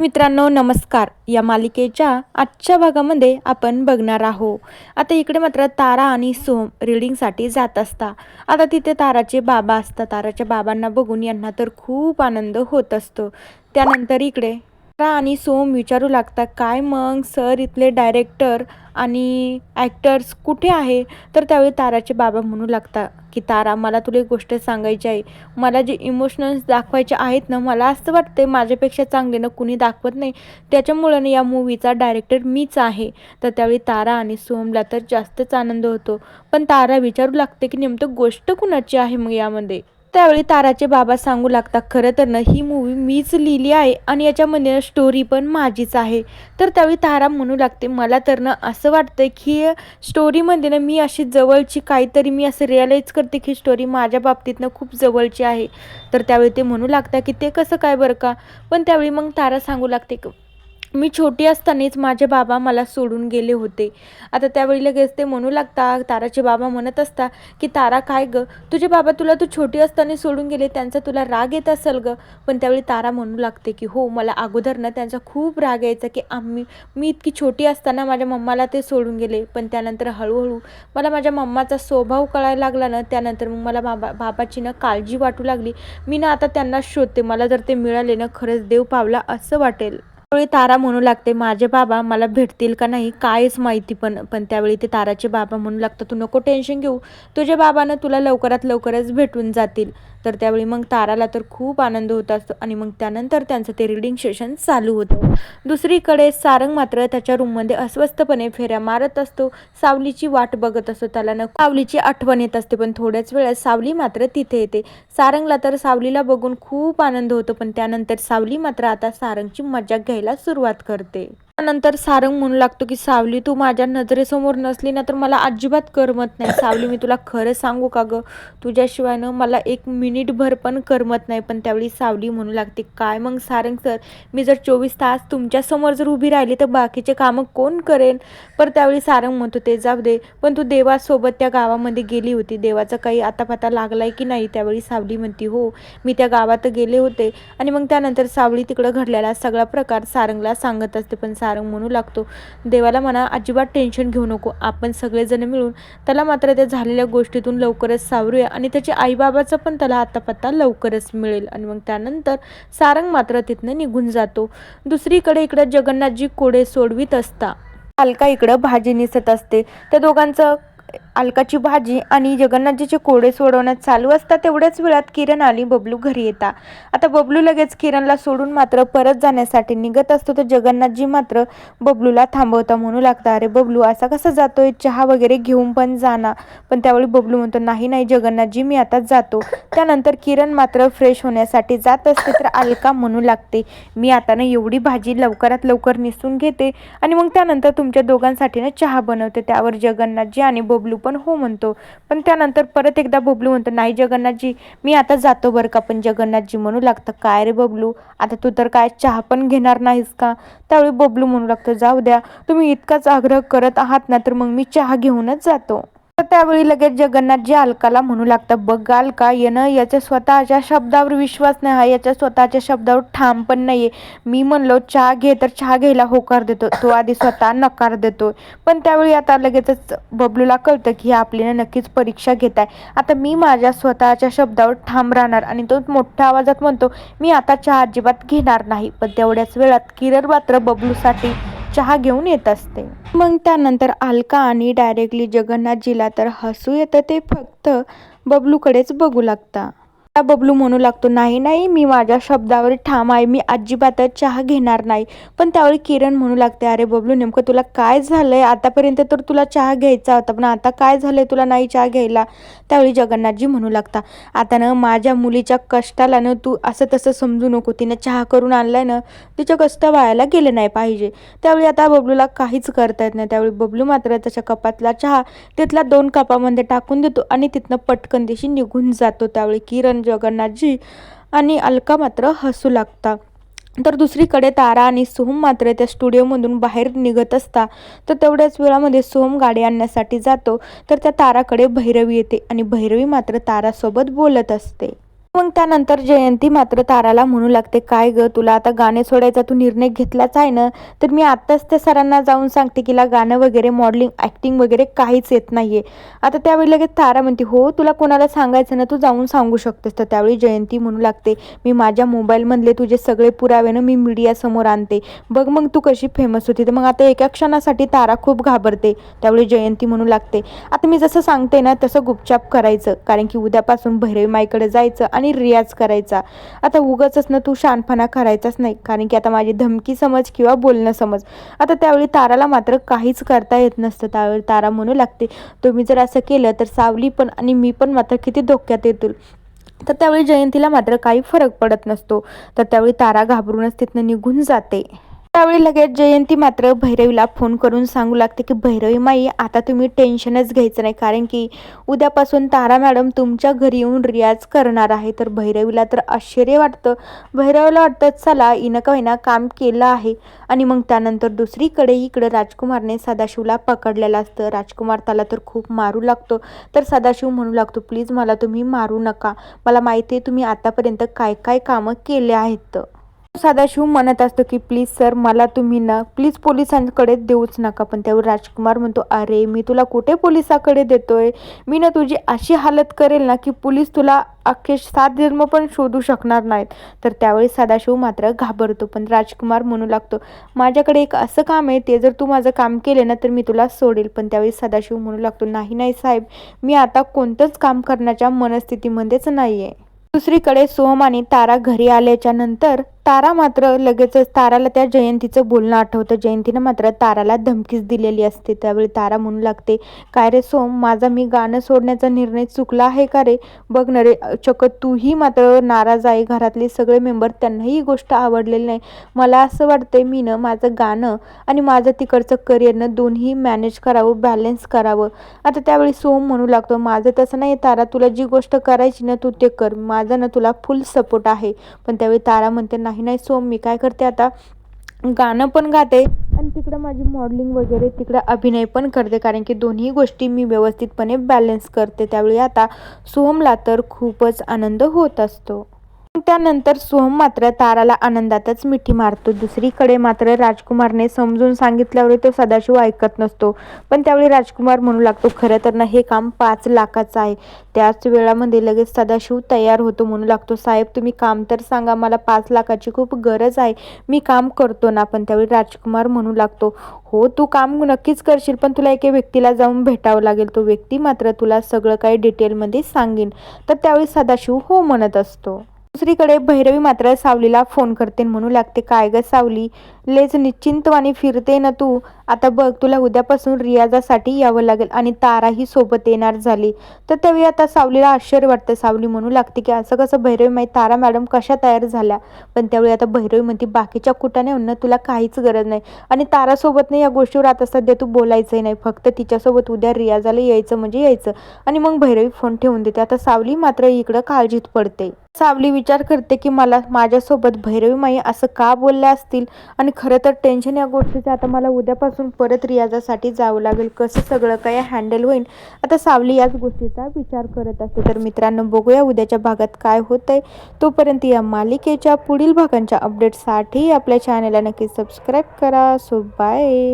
मित्रांनो नमस्कार. या मालिकेच्या आजच्या भागामध्ये आपण बघणार आहोत. आता इकडे मात्र तारा आणि सोम रीडिंगसाठी जात असता. आता तिथे ताराचे बाबा असतात. ताराच्या बाबांना बघून यांना तर खूप आनंद होत असतो. त्यानंतर इकडे तारा आणि सोम विचारू लागतात, काय मग सर इथले डायरेक्टर आणि ॲक्टर्स कुठे आहे? तर त्यावेळी ताराचे बाबा म्हणू लागतात की तारा, मला तुला एक गोष्ट सांगायची आहे. मला जे इमोशनल्स दाखवायचे आहेत ना, मला असं वाटते माझ्यापेक्षा चांगले ना कुणी दाखवत नाही. त्याच्यामुळं ना या मूवीचा डायरेक्टर मीच आहे. तर त्यावेळी तारा आणि सोमला तर जास्तच आनंद होतो. पण तारा विचारू लागते की नेमकं गोष्ट कुणाची आहे मग यामध्ये? त्यावेळी ताराचे बाबा सांगू लागतात, खरं तर ना ही मूवी मीच लिहिली आहे आणि याच्यामध्ये स्टोरी पण माझीच आहे. तर त्यावेळी तारा म्हणू लागते, मला तर ना असं वाटतं की स्टोरीमध्ये ना मी अशी जवळची काहीतरी मी असं रिअलाईज करते की स्टोरी माझ्या बाबतीतनं खूप जवळची आहे. तर त्यावेळी ते म्हणू लागतात की ते कसं काय बरं का? पण त्यावेळी मग तारा सांगू लागते, मी छोटी असतानाच माझे बाबा मला सोडून गेले होते. आता त्यावेळी लगेच ते म्हणू लागतात, ताराचे बाबा म्हणत असतात की तारा काय गं, तुझे बाबा तुला तू छोटी असताना सोडून गेले, त्यांचा तुला राग येत असेल गं. पण त्यावेळी तारा म्हणू लागते की हो, मला अगोदर ना त्यांचा खूप राग यायचा की मी इतकी छोटी असताना माझ्या मम्माला ते सोडून गेले. पण त्यानंतर हळूहळू मला माझ्या मम्माचा स्वभाव कळायला लागला ना, त्यानंतर मग मला बाबाची ना काळजी वाटू लागली. मी ना आता त्यांना शोधते, मला जर ते मिळाले ना खरंच देव पावला असं वाटेल. त्यावेळी तारा म्हणू लागते, माझे बाबा मला भेटतील का नाही कायच माहिती. पण त्यावेळी ते ताराचे बाबा म्हणू लागतात, तू नको टेन्शन घेऊ, तुझ्या बाबांना तुला लवकरात लवकरच भेटून जातील. तर त्यावेळी मग ताराला तर खूप आनंद होत असतो आणि मग त्यानंतर त्यांचं ते रीडिंग सेशन चालू होतं. दुसरीकडे सारंग मात्र त्याच्या रूममध्ये अस्वस्थपणे फेऱ्या मारत असतो. सावलीची वाट बघत असतो. त्याला ना सावलीची आठवण येत असते. पण थोड्याच वेळात सावली मात्र तिथे येते. सारंगला तर सावलीला बघून खूप आनंद होतो. पण त्यानंतर सावली मात्र आता सारंगची मजाक घ्यायला सुरुवात करते. त्यानंतर सारंग म्हणू लागतो की सावली, तू माझ्या नजरेसमोर नसली ना तर मला अजिबात करमत नाही. सावली, मी तुला खरं सांगू का गं, तुझ्याशिवाय ना मला एक मिनिटभर पण करमत नाही. पण त्यावेळी सावली म्हणू लागते, काय मग सारंग सर, मी जर 24 तास तुमच्यासमोर जर उभी राहिली तर बाकीचे कामं कोण करेल? पण त्यावेळी सारंग म्हणतो, ते जाऊ दे, पण तू देवासोबत त्या गावामध्ये गेली होती, देवाचा काही आतापाता लागलाय की नाही? त्यावेळी सावली म्हणती, हो, मी त्या गावात गेले होते. आणि मग त्यानंतर सावली तिकडं घडलेला सगळा प्रकार सारंगला सांगत असते. पण सारंग म्हणू लागतो, देवाला म्हणा अजिबात टेन्शन घेऊ नको, आपण सगळेजण मिळून त्याला मात्र त्या झालेल्या गोष्टीतून लवकरच सावरूया आणि त्याच्या आईबाबाचा पण त्याला आतापत्ता लवकरच मिळेल. आणि मग त्यानंतर सारंग मात्र तिथनं निघून जातो. दुसरीकडे इकडे जगन्नाथजी कोडे सोडवीत असता. अलका इकडं भाजी निसत असते. त्या दोघांचं अलकाची भाजी आणि जगन्नाथजीचे कोडे सोडवण्यात चालू असतात. तेवढ्याच वेळात किरण आणि बबलू घरी येतात. आता बबलू लगेच किरणला सोडून मात्र परत जाण्यासाठी निघत असतो. तर जगन्नाथजी मात्र बबलूला थांबवता. म्हणू लागता, अरे बबलू असा कसा जातोय, चहा वगैरे घेऊन पण जाणार. पण त्यावेळी बबलू म्हणतो, नाही नाही जगन्नाथजी, मी आताच जातो. त्यानंतर किरण मात्र फ्रेश होण्यासाठी जात असते. तर अलका म्हणू लागते, मी आता ना एवढी भाजी लवकरात लवकर निसून घेते आणि मग त्यानंतर तुमच्या दोघांसाठी ना चहा बनवते. त्यावर जगन्नाथजी आणि बबलू पण हो म्हणतो. पण त्यानंतर परत एकदा बबलू म्हणतो, नाही जगन्नाथजी, मी आता जातो बरं का. पण जगन्नाथजी म्हणू लागतं, काय रे बबलू, आता तू तर काय चहा पण घेणार नाहीस का? त्यावेळी बबलू म्हणू लागतं, जाऊ द्या, तुम्ही इतकाच आग्रह करत आहात ना तर मग मी चहा घेऊनच जातो. तर त्यावेळी लगेच जगन्नाथजी अलकाला म्हणू लागतात, बघ अलका, येणं याच्या स्वतःच्या शब्दावर विश्वास नाही आहे, याच्या स्वतःच्या शब्दावर ठाम पण नाहीये. मी म्हणलो चहा घे तर चहा घ्यायला होकार देतो, तो आधी स्वतः नकार देतोय. पण त्यावेळी आता लगेचच बबलूला कळतं की आपल्याला नक्कीच परीक्षा घेत आहे. आता मी माझ्या स्वतःच्या शब्दावर ठाम राहणार आणि तो मोठ्या आवाजात म्हणतो, मी आता चहा अजिबात घेणार नाही. पण तेवढ्याच वेळात किरण मात्र बबलूसाठी चहा घेऊन येत असते. मग त्यानंतर अलका आणि डायरेक्टली जगन्नाथजीला तर हसू येतं. ते फक्त बबलूकडेच बघू लागता. बबलू म्हणू लागतो, नाही नाही, मी माझ्या शब्दावर ठाम आहे, मी अजिबातच चहा घेणार नाही. पण त्यावेळी किरण म्हणू लागते, अरे बबलू, नेमकं तुला काय झालंय? आतापर्यंत तर तुला चहा घ्यायचा होता, पण आता काय झालंय तुला नाही चहा घ्यायला? त्यावेळी जगन्नाथजी म्हणू लागता, आता ना माझ्या मुलीच्या कष्टाला ना तू असं तसं समजू नको. तिने चहा करून आणलाय ना, तिच्या कष्ट वायाला गेले नाही पाहिजे. त्यावेळी आता बबलूला काहीच करता येत नाही. त्यावेळी बबलू मात्र त्याच्या कपातला चहा तिथल्या 2 कपामध्ये टाकून देतो आणि तिथनं पटकन दिशी निघून जातो. त्यावेळी किरण, जगन्नाथजी आणि अलका मात्र हसू लागतात. तर दुसरीकडे तारा आणि सोहम मात्र त्या स्टुडिओमधून बाहेर निघत असता. तर तेवढ्याच वेळामध्ये सोहम गाडी आणण्यासाठी जातो. तर त्या ताराकडे भैरवी येते आणि भैरवी मात्र तारासोबत बोलत असते. मग त्यानंतर जयंती मात्र ताराला म्हणू लागते, काय ग तुला आता गाणे सोडायचा तू निर्णय घेतलाच आहे ना, तर मी आत्ताच त्या सरांना जाऊन सांगते की गाणं वगैरे मॉडेलिंग ॲक्टिंग वगैरे काहीच येत नाहीये. आता त्यावेळी लगेच तारा म्हणते, हो तुला कोणाला सांगायचं ना तू जाऊन सांगू शकतेस. तर त्यावेळी जयंती म्हणू लागते, मी माझ्या मोबाईलमधले तुझे सगळे पुरावे ना मी मीडियासमोर आणते, बघ मग तू कशी फेमस होती. तर मग आता एका क्षणासाठी तारा खूप घाबरते. त्यावेळी जयंती म्हणू लागते, आता मी जसं सांगते ना तसं गुपचाप करायचं, कारण की उद्यापासून भैरवी माईकडे जायचं आणि रियाज करायचा. आता उगाचच ना तू शहाणपणा करायचाच नाही, कारण की आता माझी धमकी समज किंवा बोलणं समज. आता त्यावेळी ताराला मात्र काहीच करता येत नसतं. त्यावेळी तारा म्हणू लागते, तुम्ही जर असं केलं तर सावली पण आणि मी पण मात्र किती धोक्यात येतील. तर त्यावेळी जयंतीला मात्र काही फरक पडत नसतो. तर त्यावेळी तारा घाबरूनच तिथनं निघून जाते. त्यावेळी लगेच जयंती मात्र भैरवीला फोन करून सांगू लागते की भैरवी माई आता तुम्ही टेन्शनच घ्यायचं नाही, कारण की उद्यापासून तारा मॅडम तुमच्या घरी येऊन रियाज करणार आहे. तर भैरवीला तर आश्चर्य वाटतं. भैरवीला वाटतं चला हिनं का होईना काम केलं आहे. आणि मग त्यानंतर दुसरीकडे इकडं राजकुमारने सदाशिवला पकडलेलं असतं. राजकुमार त्याला तर खूप मारू लागतो. तर सदाशिव म्हणू लागतो, प्लीज मला तुम्ही मारू नका, मला माहिती आहे तुम्ही आतापर्यंत काय काय कामं केले आहेत. सदाशिव म्हणत असतो की प्लीज सर मला तुम्ही ना प्लीज पोलिसांकडे देऊच नका. पण त्यावर राजकुमार म्हणतो, अरे मी तुला कुठे पोलिसाकडे देतोय, मी ना तुझी अशी हालत करेल ना की पोलीस तुला अख्खे 7 जन्म पण शोधू शकणार नाहीत. तर त्यावेळी सदाशिव मात्र घाबरतो. पण राजकुमार म्हणू लागतो, माझ्याकडे एक असं काम आहे, ते जर तू माझं काम केले ना तर मी तुला सोडेल. पण त्यावेळी सदाशिव म्हणू लागतो, नाही नाही साहेब, मी आता कोणतंच काम करण्याच्या मनस्थितीमध्येच नाही आहे. दुसरीकडे सोहम आणि तारा घरी आल्याच्या नंतर तारा मात्र लगेचच ताराला त्या जयंतीचं बोलणं आठवतं. जयंतीनं मात्र ताराला धमकीच दिलेली असते. त्यावेळी तारा म्हणू लागते, काय रे सोम, माझा मी गाणं सोडण्याचा निर्णय चुकला आहे का रे? बघ ना रे चक तूही मात्र नाराज आहे, घरातले सगळे मेंबर त्यांनाही ही गोष्ट आवडलेली नाही. मला असं वाटतंय मी ना माझं गाणं आणि माझं तिकडचं करिअरनं दोन्ही मॅनेज करावं, बॅलन्स करावं. आता त्यावेळी सोम म्हणू लागतो, माझं तसं नाही तारा, तुला जी गोष्ट करायची ना तू ते कर, माझा ना तुला फुल सपोर्ट आहे. पण त्यावेळी तारा म्हणते, नाही नाही सोम, मी काय करते आता गाणं पण गाते आणि तिकडं माझी मॉडेलिंग वगैरे तिकडं अभिनय पण करते, कारण की दोन्ही गोष्टी मी व्यवस्थितपणे बॅलन्स करते. त्यावेळी आता सोहमला तर खूपच आनंद होत असतो. त्यानंतर सोहम मात्र ताराला आनंदातच मिठी मारतो. दुसरीकडे मात्र राजकुमारने समजून सांगितल्यावर तो सदाशिव ऐकत नसतो. पण त्यावेळी राजकुमार म्हणू लागतो, खरं तर ना हे काम 5 लाखाचं आहे. त्याच वेळामध्ये लगेच सदाशिव तयार होतो. म्हणू लागतो, साहेब तुम्ही काम तर सांगा, मला 5 लाखाची खूप गरज आहे, मी काम करतो ना. पण त्यावेळी राजकुमार म्हणू लागतो, हो तू काम नक्कीच करशील, पण तुला एका व्यक्तीला जाऊन भेटावं लागेल, तो व्यक्ती मात्र तुला सगळं काही डिटेलमध्ये सांगेन. तर त्यावेळी सदाशिव हो म्हणत असतो. दुसरीकडे भैरवी मात्र सावलीला फोन करते. म्हणू लागते, काय ग सावली, लेच निश्चिंतवाणी फिरते ना तू, आता बघ तुला उद्यापासून रियाजासाठी यावं लागेल आणि ताराही सोबत येणार झाली. तर त्यावेळी आता सावलीला आश्चर्य वाटतं. सावली म्हणू लागते की असं कसं भैरवी माहीत, तारा मॅडम कशा तयार झाल्या? पण त्यावेळी आता भैरवी म्हणते, बाकीच्या कुठाने म्हणणं तुला काहीच गरज नाही आणि तारासोबत नाही या गोष्टीवर आता सध्या तू बोलायचंही नाही, फक्त तिच्यासोबत उद्या रियाजाला यायचं म्हणजे यायचं. आणि मग भैरवी फोन ठेवून देते. आता सावली मात्र इकडं काळजीत पडते. सावली विचार करते की मला माझ्यासोबत भैरवी माई असं का बोलल्या असतील, आणि खरं तर टेन्शन या गोष्टीचं, आता मला उद्यापासून परत रियाजासाठी जावं लागेल, कसं सगळं काही हँडल होईल. आता सावली याच गोष्टीचा विचार करत असते. तर मित्रांनो, बघूया उद्याच्या भागात काय होतंय. तोपर्यंत या मालिकेच्या पुढील भागांच्या अपडेटसाठी आपल्या चॅनलला नक्की सबस्क्राईब करा. So bye.